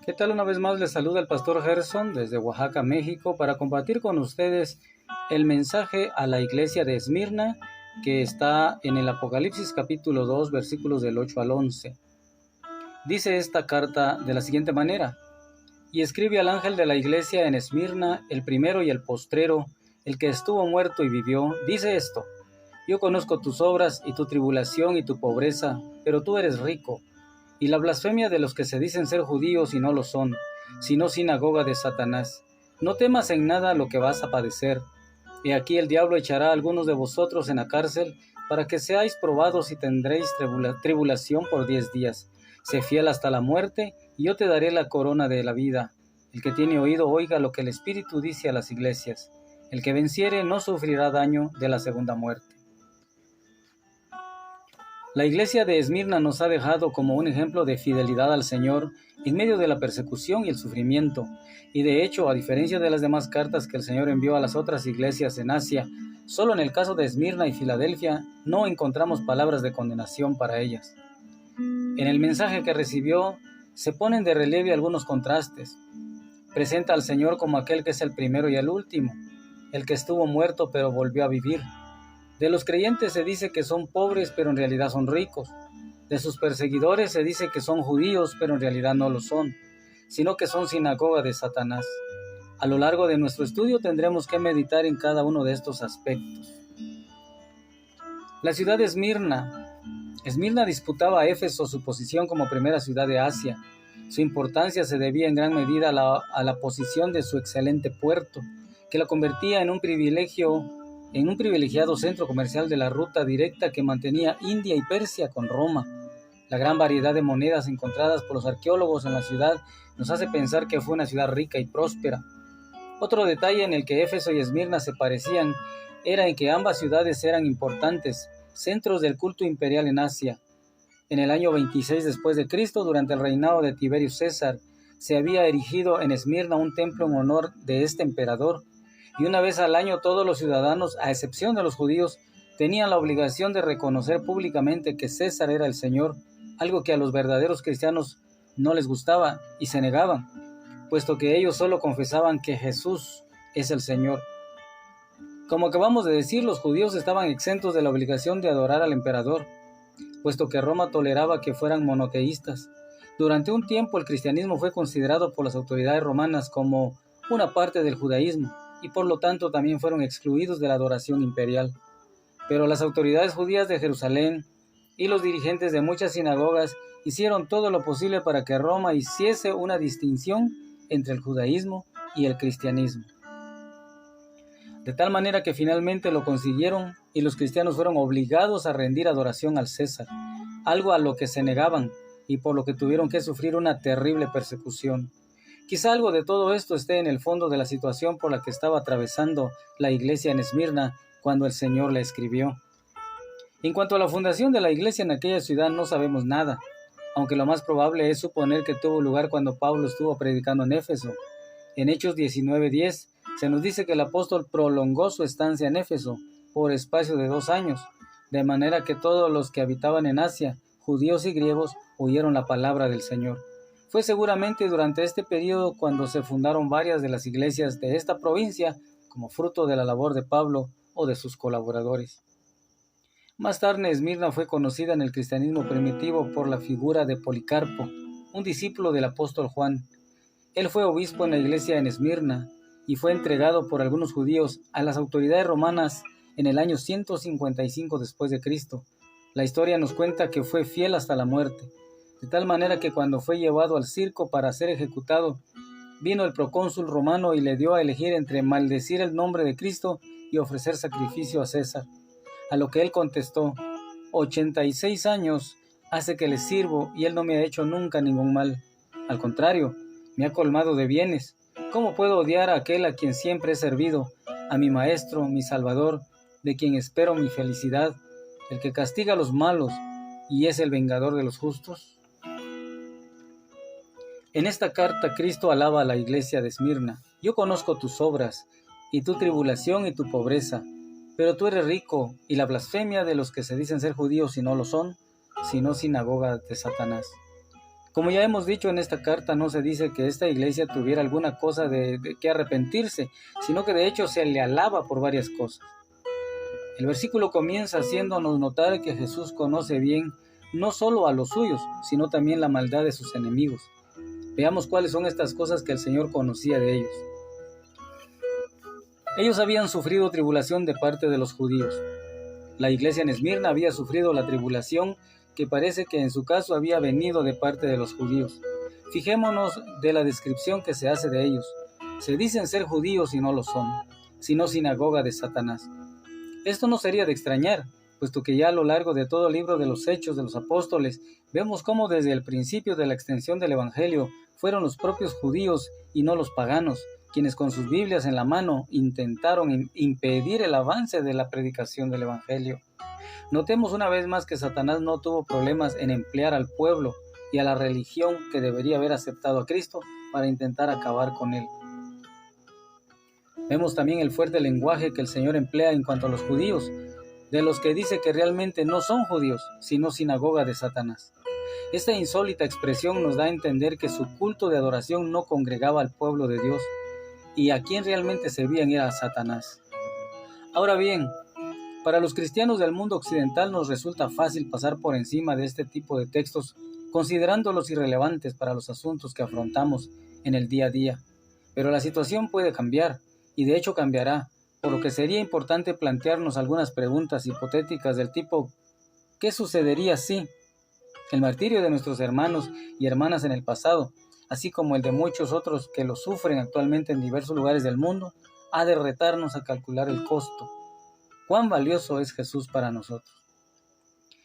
¿Qué tal? Una vez más les saluda el pastor Gerson desde Oaxaca, México, para compartir con ustedes el mensaje a la iglesia de Esmirna que está en el Apocalipsis capítulo 2, versículos del 8 al 11. Dice esta carta de la siguiente manera: y escribe al ángel de la iglesia en Esmirna, el primero y el postrero, el que estuvo muerto y vivió, dice esto: yo conozco tus obras y tu tribulación y tu pobreza, pero tú eres rico, y la blasfemia de los que se dicen ser judíos y no lo son, sino sinagoga de Satanás. No temas en nada lo que vas a padecer. He aquí el diablo echará a algunos de vosotros en la cárcel, para que seáis probados y tendréis tribulación por 10 días. Sé fiel hasta la muerte, y yo te daré la corona de la vida. El que tiene oído oiga lo que el Espíritu dice a las iglesias. El que venciere no sufrirá daño de la segunda muerte. La iglesia de Esmirna nos ha dejado como un ejemplo de fidelidad al Señor en medio de la persecución y el sufrimiento, y de hecho, a diferencia de las demás cartas que el Señor envió a las otras iglesias en Asia, solo en el caso de Esmirna y Filadelfia no encontramos palabras de condenación para ellas. En el mensaje que recibió se ponen de relieve algunos contrastes. Presenta al Señor como aquel que es el primero y el último, el que estuvo muerto pero volvió a vivir. De los creyentes se dice que son pobres, pero en realidad son ricos. De sus perseguidores se dice que son judíos, pero en realidad no lo son, sino que son sinagoga de Satanás. A lo largo de nuestro estudio tendremos que meditar en cada uno de estos aspectos. La ciudad de Esmirna. Esmirna disputaba a Éfeso su posición como primera ciudad de Asia. Su importancia se debía en gran medida a la posición de su excelente puerto, que la convertía en un privilegiado centro comercial de la ruta directa que mantenía India y Persia con Roma. La gran variedad de monedas encontradas por los arqueólogos en la ciudad nos hace pensar que fue una ciudad rica y próspera. Otro detalle en el que Éfeso y Esmirna se parecían era en que ambas ciudades eran importantes centros del culto imperial en Asia. En el año 26 después de Cristo, durante el reinado de Tiberio César, se había erigido en Esmirna un templo en honor de este emperador, y una vez al año todos los ciudadanos, a excepción de los judíos, tenían la obligación de reconocer públicamente que César era el Señor, algo que a los verdaderos cristianos no les gustaba y se negaban, puesto que ellos solo confesaban que Jesús es el Señor. Como acabamos de decir, los judíos estaban exentos de la obligación de adorar al emperador, puesto que Roma toleraba que fueran monoteístas. Durante un tiempo el cristianismo fue considerado por las autoridades romanas como una parte del judaísmo, y por lo tanto también fueron excluidos de la adoración imperial. Pero las autoridades judías de Jerusalén y los dirigentes de muchas sinagogas hicieron todo lo posible para que Roma hiciese una distinción entre el judaísmo y el cristianismo. De tal manera que finalmente lo consiguieron y los cristianos fueron obligados a rendir adoración al César, algo a lo que se negaban y por lo que tuvieron que sufrir una terrible persecución. Quizá algo de todo esto esté en el fondo de la situación por la que estaba atravesando la iglesia en Esmirna cuando el Señor la escribió. En cuanto a la fundación de la iglesia en aquella ciudad no sabemos nada, aunque lo más probable es suponer que tuvo lugar cuando Pablo estuvo predicando en Éfeso. En Hechos 19:10 se nos dice que el apóstol prolongó su estancia en Éfeso por espacio de 2 años, de manera que todos los que habitaban en Asia, judíos y griegos, oyeron la palabra del Señor. Fue seguramente durante este periodo cuando se fundaron varias de las iglesias de esta provincia como fruto de la labor de Pablo o de sus colaboradores. Más tarde, Esmirna fue conocida en el cristianismo primitivo por la figura de Policarpo, un discípulo del apóstol Juan. Él fue obispo en la iglesia en Esmirna y fue entregado por algunos judíos a las autoridades romanas en el año 155 después de Cristo. La historia nos cuenta que fue fiel hasta la muerte, de tal manera que cuando fue llevado al circo para ser ejecutado, vino el procónsul romano y le dio a elegir entre maldecir el nombre de Cristo y ofrecer sacrificio a César. A lo que él contestó: 86 años hace que le sirvo y él no me ha hecho nunca ningún mal. Al contrario, me ha colmado de bienes. ¿Cómo puedo odiar a aquel a quien siempre he servido, a mi maestro, mi salvador, de quien espero mi felicidad, el que castiga a los malos y es el vengador de los justos? En esta carta Cristo alaba a la iglesia de Esmirna. Yo conozco tus obras, y tu tribulación y tu pobreza, pero tú eres rico, y la blasfemia de los que se dicen ser judíos y no lo son, sino sinagoga de Satanás. Como ya hemos dicho, en esta carta no se dice que esta iglesia tuviera alguna cosa de que arrepentirse, sino que de hecho se le alaba por varias cosas. El versículo comienza haciéndonos notar que Jesús conoce bien no solo a los suyos, sino también la maldad de sus enemigos. Veamos cuáles son estas cosas que el Señor conocía de ellos. Ellos habían sufrido tribulación de parte de los judíos. La iglesia en Esmirna había sufrido la tribulación que parece que en su caso había venido de parte de los judíos. Fijémonos de la descripción que se hace de ellos. Se dicen ser judíos y no lo son, sino sinagoga de Satanás. Esto no sería de extrañar, puesto que ya a lo largo de todo el libro de los Hechos de los Apóstoles vemos cómo desde el principio de la extensión del Evangelio fueron los propios judíos y no los paganos, quienes con sus Biblias en la mano intentaron impedir el avance de la predicación del Evangelio. Notemos una vez más que Satanás no tuvo problemas en emplear al pueblo y a la religión que debería haber aceptado a Cristo para intentar acabar con él. Vemos también el fuerte lenguaje que el Señor emplea en cuanto a los judíos, de los que dice que realmente no son judíos, sino sinagoga de Satanás. Esta insólita expresión nos da a entender que su culto de adoración no congregaba al pueblo de Dios, y a quien realmente servían era a Satanás. Ahora bien, para los cristianos del mundo occidental nos resulta fácil pasar por encima de este tipo de textos, considerándolos irrelevantes para los asuntos que afrontamos en el día a día. Pero la situación puede cambiar, y de hecho cambiará, por lo que sería importante plantearnos algunas preguntas hipotéticas del tipo: ¿qué sucedería si el martirio de nuestros hermanos y hermanas en el pasado, así como el de muchos otros que lo sufren actualmente en diversos lugares del mundo, ha de retarnos a calcular el costo? ¿Cuán valioso es Jesús para nosotros?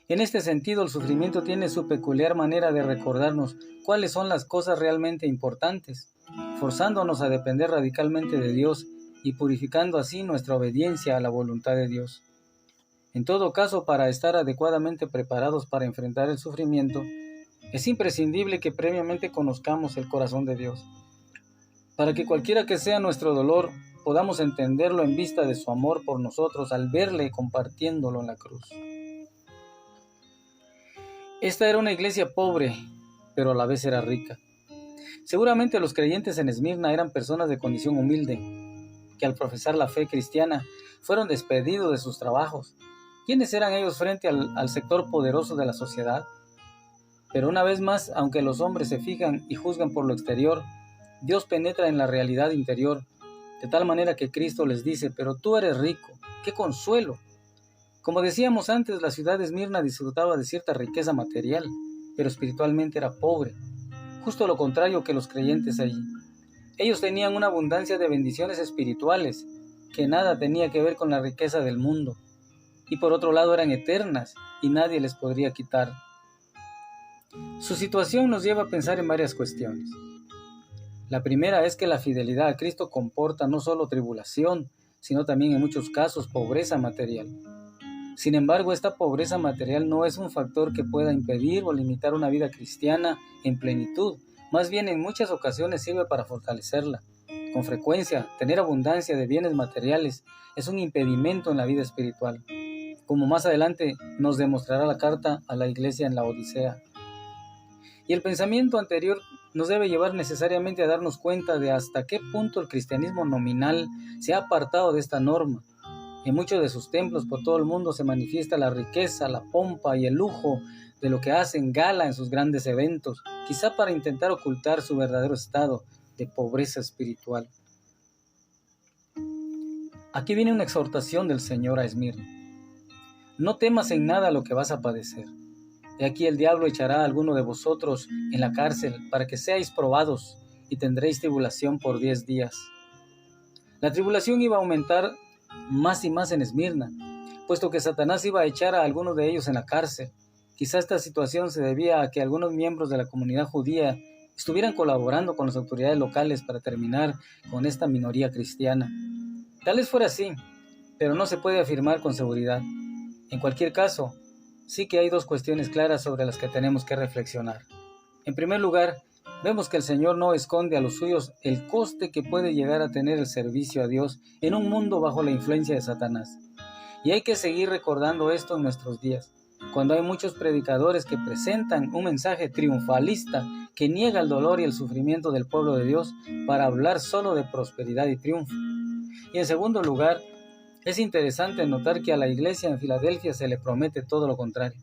En este sentido, el sufrimiento tiene su peculiar manera de recordarnos cuáles son las cosas realmente importantes, forzándonos a depender radicalmente de Dios y purificando así nuestra obediencia a la voluntad de Dios. En todo caso, para estar adecuadamente preparados para enfrentar el sufrimiento, es imprescindible que previamente conozcamos el corazón de Dios, para que cualquiera que sea nuestro dolor, podamos entenderlo en vista de su amor por nosotros al verle compartiéndolo en la cruz. Esta era una iglesia pobre, pero a la vez era rica. Seguramente los creyentes en Esmirna eran personas de condición humilde, que al profesar la fe cristiana fueron despedidos de sus trabajos. ¿Quiénes eran ellos frente al sector poderoso de la sociedad? Pero una vez más, aunque los hombres se fijan y juzgan por lo exterior, Dios penetra en la realidad interior, de tal manera que Cristo les dice: pero tú eres rico, ¡qué consuelo! Como decíamos antes, la ciudad de Esmirna disfrutaba de cierta riqueza material, pero espiritualmente era pobre, justo lo contrario que los creyentes allí. Ellos tenían una abundancia de bendiciones espirituales, que nada tenía que ver con la riqueza del mundo, y por otro lado eran eternas, y nadie les podría quitar. Su situación nos lleva a pensar en varias cuestiones. La primera es que la fidelidad a Cristo comporta no solo tribulación, sino también en muchos casos pobreza material. Sin embargo, esta pobreza material no es un factor que pueda impedir o limitar una vida cristiana en plenitud. Más bien, en muchas ocasiones sirve para fortalecerla. Con frecuencia, tener abundancia de bienes materiales es un impedimento en la vida espiritual, como más adelante nos demostrará la carta a la iglesia en la Odisea. Y el pensamiento anterior nos debe llevar necesariamente a darnos cuenta de hasta qué punto el cristianismo nominal se ha apartado de esta norma. En muchos de sus templos por todo el mundo se manifiesta la riqueza, la pompa y el lujo de lo que hacen gala en sus grandes eventos, quizá para intentar ocultar su verdadero estado de pobreza espiritual. Aquí viene una exhortación del Señor a Esmirna: no temas en nada lo que vas a padecer. He aquí el diablo echará a alguno de vosotros en la cárcel para que seáis probados, y tendréis tribulación por 10 días. La tribulación iba a aumentar más y más en Esmirna, puesto que Satanás iba a echar a algunos de ellos en la cárcel. Quizá esta situación se debía a que algunos miembros de la comunidad judía estuvieran colaborando con las autoridades locales para terminar con esta minoría cristiana. Tal vez fuera así, pero no se puede afirmar con seguridad. En cualquier caso, sí que hay dos cuestiones claras sobre las que tenemos que reflexionar. En primer lugar, vemos que el Señor no esconde a los suyos el coste que puede llegar a tener el servicio a Dios en un mundo bajo la influencia de Satanás. Y hay que seguir recordando esto en nuestros días. cuando hay muchos predicadores que presentan un mensaje triunfalista que niega el dolor y el sufrimiento del pueblo de Dios para hablar solo de prosperidad y triunfo. Y en segundo lugar, es interesante notar que a la iglesia en Filadelfia se le promete todo lo contrario.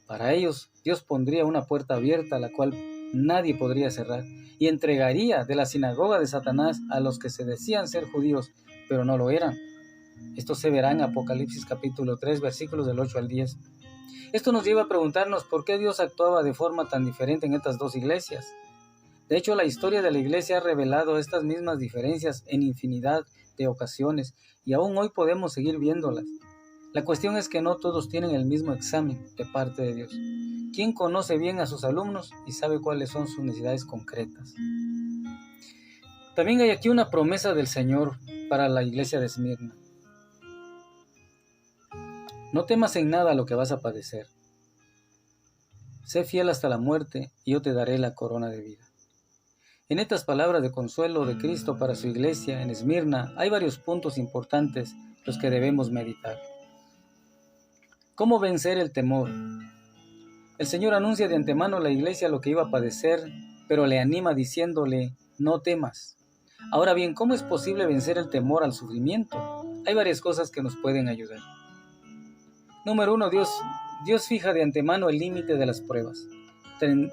Para ellos, Dios pondría una puerta abierta la cual nadie podría cerrar y entregaría de la sinagoga de Satanás a los que se decían ser judíos, pero no lo eran. Esto se verá en Apocalipsis capítulo 3, versículos del 8 al 10. Esto nos lleva a preguntarnos por qué Dios actuaba de forma tan diferente en estas dos iglesias. De hecho, la historia de la iglesia ha revelado estas mismas diferencias en infinidad de ocasiones y aún hoy podemos seguir viéndolas. La cuestión es que no todos tienen el mismo examen de parte de Dios. ¿Quién conoce bien a sus alumnos y sabe cuáles son sus necesidades concretas? También hay aquí una promesa del Señor para la iglesia de Esmirna. No temas en nada lo que vas a padecer. Sé fiel hasta la muerte y yo te daré la corona de vida. En estas palabras de consuelo de Cristo para su iglesia en Esmirna hay varios puntos importantes los que debemos meditar. ¿Cómo vencer el temor? El Señor anuncia de antemano a la iglesia lo que iba a padecer, pero le anima diciéndole, no temas. Ahora bien, ¿cómo es posible vencer el temor al sufrimiento? Hay varias cosas que nos pueden ayudar. Número 1, Dios fija de antemano el límite de las pruebas.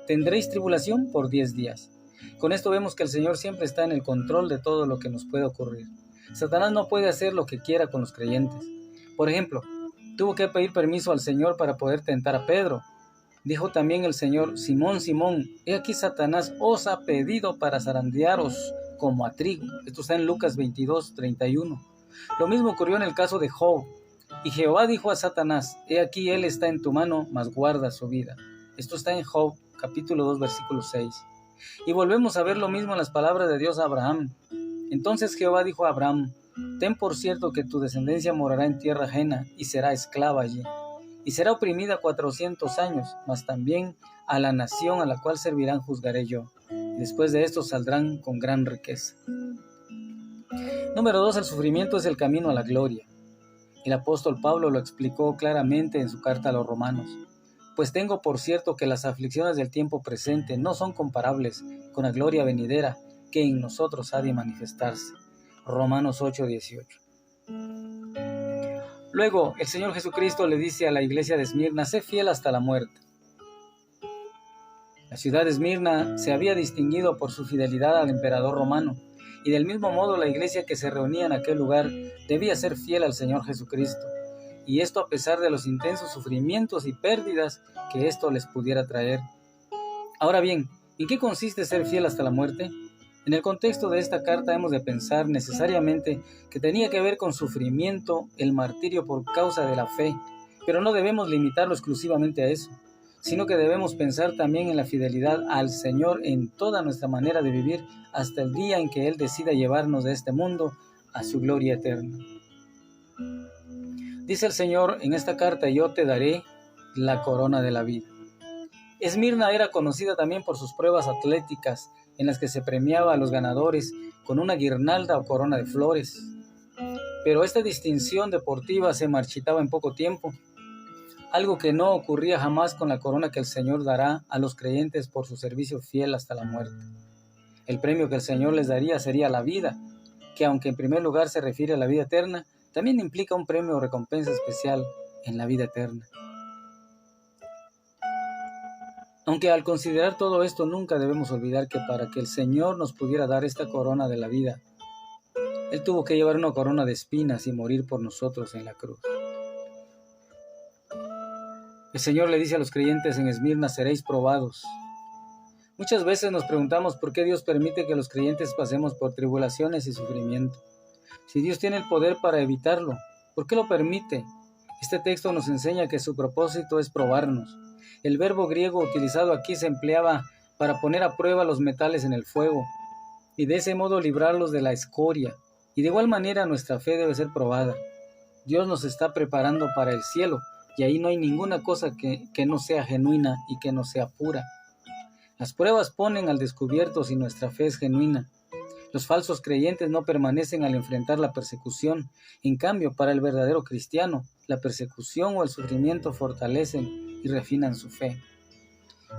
Tendréis tribulación por 10 días. Con esto vemos que el Señor siempre está en el control de todo lo que nos puede ocurrir. Satanás no puede hacer lo que quiera con los creyentes. Por ejemplo, tuvo que pedir permiso al Señor para poder tentar a Pedro. Dijo también el Señor, Simón, Simón, he aquí Satanás os ha pedido para zarandearos como a trigo. Esto está en Lucas 22, 31. Lo mismo ocurrió en el caso de Job. Y Jehová dijo a Satanás, he aquí él está en tu mano, mas guarda su vida. Esto está en Job, capítulo 2, versículo 6. Y volvemos a ver lo mismo en las palabras de Dios a Abraham. Entonces Jehová dijo a Abraham, ten por cierto que tu descendencia morará en tierra ajena y será esclava allí. Y será oprimida 400 años, mas también a la nación a la cual servirán juzgaré yo. Y después de esto saldrán con gran riqueza. Número 2, el sufrimiento es el camino a la gloria. El apóstol Pablo lo explicó claramente en su carta a los romanos. Pues tengo por cierto que las aflicciones del tiempo presente no son comparables con la gloria venidera que en nosotros ha de manifestarse. Romanos 8:18. Luego, el Señor Jesucristo le dice a la iglesia de Esmirna, sé fiel hasta la muerte. La ciudad de Esmirna se había distinguido por su fidelidad al emperador romano, y del mismo modo la iglesia que se reunía en aquel lugar debía ser fiel al Señor Jesucristo, y esto a pesar de los intensos sufrimientos y pérdidas que esto les pudiera traer. Ahora bien, ¿en qué consiste ser fiel hasta la muerte? En el contexto de esta carta hemos de pensar necesariamente que tenía que ver con sufrimiento, el martirio por causa de la fe, pero no debemos limitarlo exclusivamente a eso, sino que debemos pensar también en la fidelidad al Señor en toda nuestra manera de vivir hasta el día en que Él decida llevarnos de este mundo a su gloria eterna. Dice el Señor en esta carta, yo te daré la corona de la vida. Esmirna era conocida también por sus pruebas atléticas, en las que se premiaba a los ganadores con una guirnalda o corona de flores. Pero esta distinción deportiva se marchitaba en poco tiempo, algo que no ocurría jamás con la corona que el Señor dará a los creyentes por su servicio fiel hasta la muerte. El premio que el Señor les daría sería la vida, que aunque en primer lugar se refiere a la vida eterna, también implica un premio o recompensa especial en la vida eterna. Aunque al considerar todo esto nunca debemos olvidar que para que el Señor nos pudiera dar esta corona de la vida, Él tuvo que llevar una corona de espinas y morir por nosotros en la cruz. El Señor le dice a los creyentes en Esmirna, seréis probados. Muchas veces nos preguntamos por qué Dios permite que los creyentes pasemos por tribulaciones y sufrimiento. Si Dios tiene el poder para evitarlo, ¿por qué lo permite? Este texto nos enseña que su propósito es probarnos. El verbo griego utilizado aquí se empleaba para poner a prueba los metales en el fuego y de ese modo librarlos de la escoria. Y de igual manera nuestra fe debe ser probada. Dios nos está preparando para el cielo y ahí no hay ninguna cosa que no sea genuina y que no sea pura. Las pruebas ponen al descubierto si nuestra fe es genuina. Los falsos creyentes no permanecen al enfrentar la persecución. En cambio, para el verdadero cristiano, la persecución o el sufrimiento fortalecen y refinan su fe.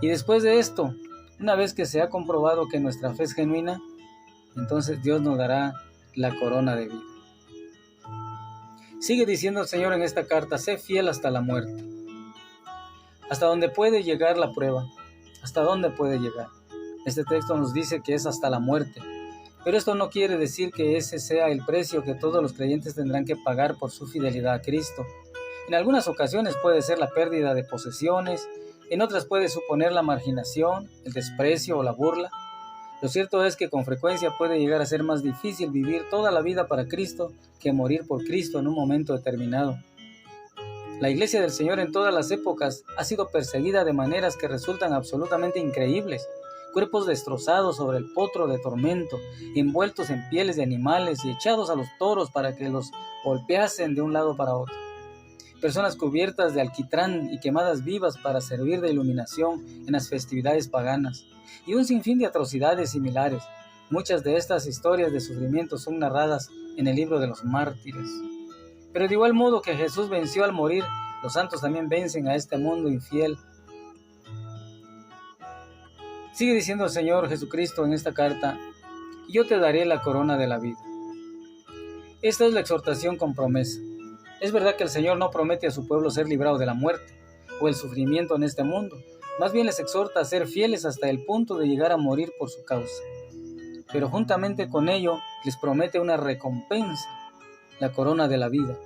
Y después de esto, una vez que se ha comprobado que nuestra fe es genuina, entonces Dios nos dará la corona de vida. Sigue diciendo el Señor en esta carta: sé fiel hasta la muerte. ¿Hasta dónde puede llegar la prueba? ¿Hasta dónde puede llegar? Este texto nos dice que es hasta la muerte. Pero esto no quiere decir que ese sea el precio que todos los creyentes tendrán que pagar por su fidelidad a Cristo. En algunas ocasiones puede ser la pérdida de posesiones, en otras puede suponer la marginación, el desprecio o la burla. Lo cierto es que con frecuencia puede llegar a ser más difícil vivir toda la vida para Cristo que morir por Cristo en un momento determinado. La Iglesia del Señor en todas las épocas ha sido perseguida de maneras que resultan absolutamente increíbles. Cuerpos destrozados sobre el potro de tormento, envueltos en pieles de animales y echados a los toros para que los golpeasen de un lado para otro. Personas cubiertas de alquitrán y quemadas vivas para servir de iluminación en las festividades paganas. Y un sinfín de atrocidades similares. Muchas de estas historias de sufrimiento son narradas en el libro de los mártires. Pero de igual modo que Jesús venció al morir, los santos también vencen a este mundo infiel. Sigue diciendo el Señor Jesucristo en esta carta: yo te daré la corona de la vida. Esta es la exhortación con promesa. Es verdad que el Señor no promete a su pueblo ser librado de la muerte o el sufrimiento en este mundo. Más bien les exhorta a ser fieles hasta el punto de llegar a morir por su causa. Pero juntamente con ello les promete una recompensa, la corona de la vida.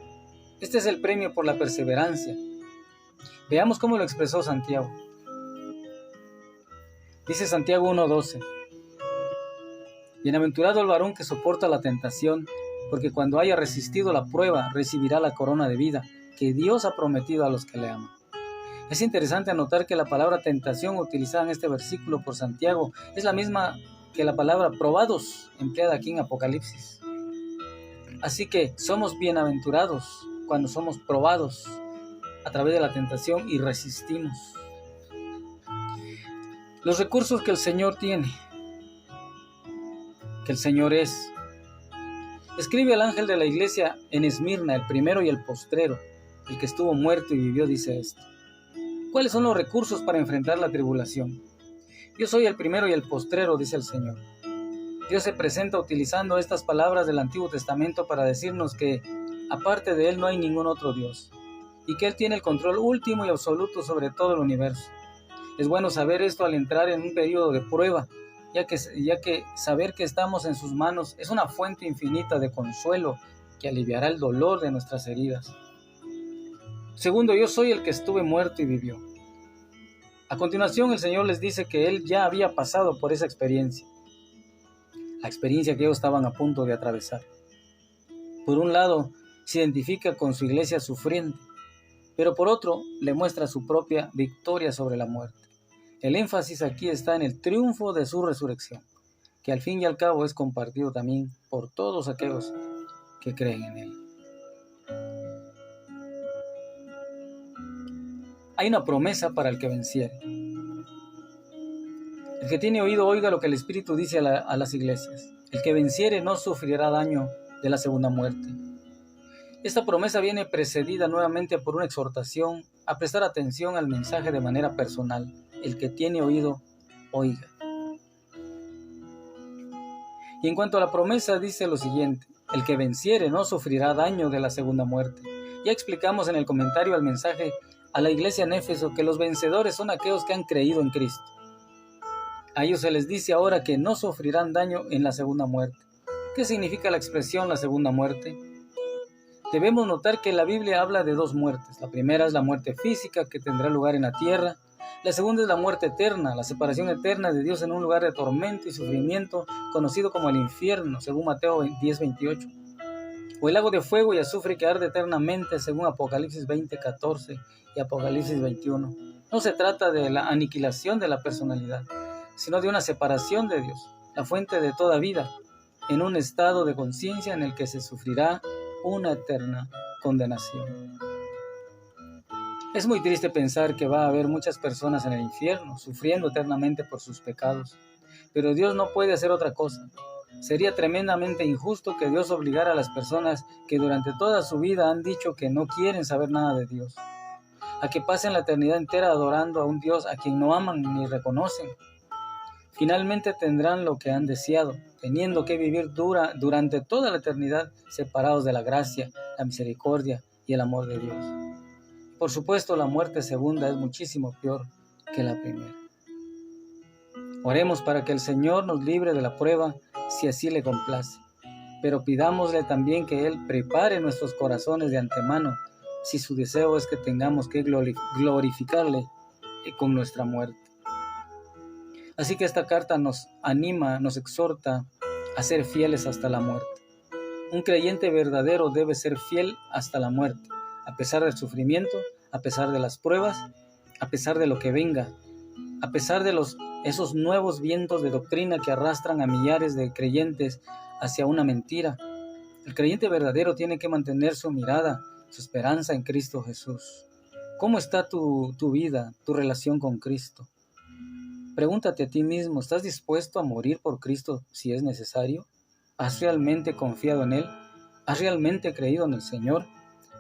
Este es el premio por la perseverancia. Veamos cómo lo expresó Santiago. Dice Santiago 1:12: bienaventurado el varón que soporta la tentación, porque cuando haya resistido la prueba, recibirá la corona de vida que Dios ha prometido a los que le aman. Es interesante anotar que la palabra tentación utilizada en este versículo por Santiago es la misma que la palabra probados, empleada aquí en Apocalipsis. Así que somos bienaventurados cuando somos probados a través de la tentación y resistimos. Los recursos que el Señor tiene, que el Señor es. Escribe al ángel de la iglesia en Esmirna, el primero y el postrero, el que estuvo muerto y vivió, dice esto: ¿cuáles son los recursos para enfrentar la tribulación? Yo soy el primero y el postrero, dice el Señor. Dios se presenta utilizando estas palabras del Antiguo Testamento para decirnos que aparte de Él no hay ningún otro Dios, y que Él tiene el control último y absoluto sobre todo el universo. Es bueno saber esto al entrar en un periodo de prueba, ya que saber que estamos en sus manos es una fuente infinita de consuelo que aliviará el dolor de nuestras heridas. Segundo, yo soy el que estuve muerto y vivió. A continuación, el Señor les dice que Él ya había pasado por esa experiencia, la experiencia que ellos estaban a punto de atravesar. Por un lado, se identifica con su iglesia sufriente, pero por otro, le muestra su propia victoria sobre la muerte. El énfasis aquí está en el triunfo de su resurrección, que al fin y al cabo es compartido también por todos aquellos que creen en Él. Hay una promesa para el que venciere. El que tiene oído oiga lo que el Espíritu dice a las iglesias. El que venciere no sufrirá daño de la segunda muerte. Esta promesa viene precedida nuevamente por una exhortación a prestar atención al mensaje de manera personal. El que tiene oído, oiga. Y en cuanto a la promesa, dice lo siguiente: el que venciere no sufrirá daño de la segunda muerte. Ya explicamos en el comentario al mensaje a la iglesia en Éfeso que los vencedores son aquellos que han creído en Cristo. A ellos se les dice ahora que no sufrirán daño en la segunda muerte. ¿Qué significa la expresión la segunda muerte? Debemos notar que la Biblia habla de dos muertes. La primera es la muerte física que tendrá lugar en la tierra. La segunda es la muerte eterna, la separación eterna de Dios en un lugar de tormento y sufrimiento conocido como el infierno, según Mateo 10:28. O el lago de fuego y azufre que arde eternamente, según Apocalipsis 20:14 y Apocalipsis 21. No se trata de la aniquilación de la personalidad, sino de una separación de Dios, la fuente de toda vida, en un estado de conciencia en el que se sufrirá una eterna condenación. Es muy triste pensar que va a haber muchas personas en el infierno, sufriendo eternamente por sus pecados, pero Dios no puede hacer otra cosa. Sería tremendamente injusto que Dios obligara a las personas que durante toda su vida han dicho que no quieren saber nada de Dios, a que pasen la eternidad entera adorando a un Dios a quien no aman ni reconocen. Finalmente tendrán lo que han deseado, teniendo que vivir durante toda la eternidad separados de la gracia, la misericordia y el amor de Dios. Por supuesto, la muerte segunda es muchísimo peor que la primera. Oremos para que el Señor nos libre de la prueba, si así le complace, pero pidámosle también que Él prepare nuestros corazones de antemano, si su deseo es que tengamos que glorificarle con nuestra muerte. Así que esta carta nos anima, nos exhorta a ser fieles hasta la muerte. Un creyente verdadero debe ser fiel hasta la muerte, a pesar del sufrimiento, a pesar de las pruebas, a pesar de lo que venga, a pesar de esos nuevos vientos de doctrina que arrastran a millares de creyentes hacia una mentira. El creyente verdadero tiene que mantener su mirada, su esperanza en Cristo Jesús. ¿Cómo está tu vida, tu relación con Cristo? Pregúntate a ti mismo, ¿estás dispuesto a morir por Cristo si es necesario? ¿Has realmente confiado en Él? ¿Has realmente creído en el Señor?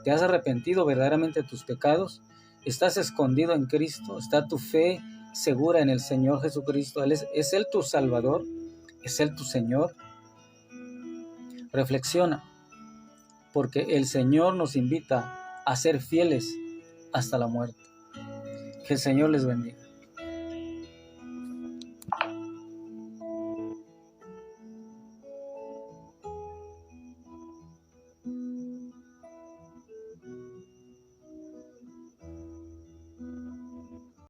¿Te has arrepentido verdaderamente de tus pecados? ¿Estás escondido en Cristo? ¿Está tu fe segura en el Señor Jesucristo? ¿Es Él tu Salvador? ¿Es Él tu Señor? Reflexiona, porque el Señor nos invita a ser fieles hasta la muerte. Que el Señor les bendiga.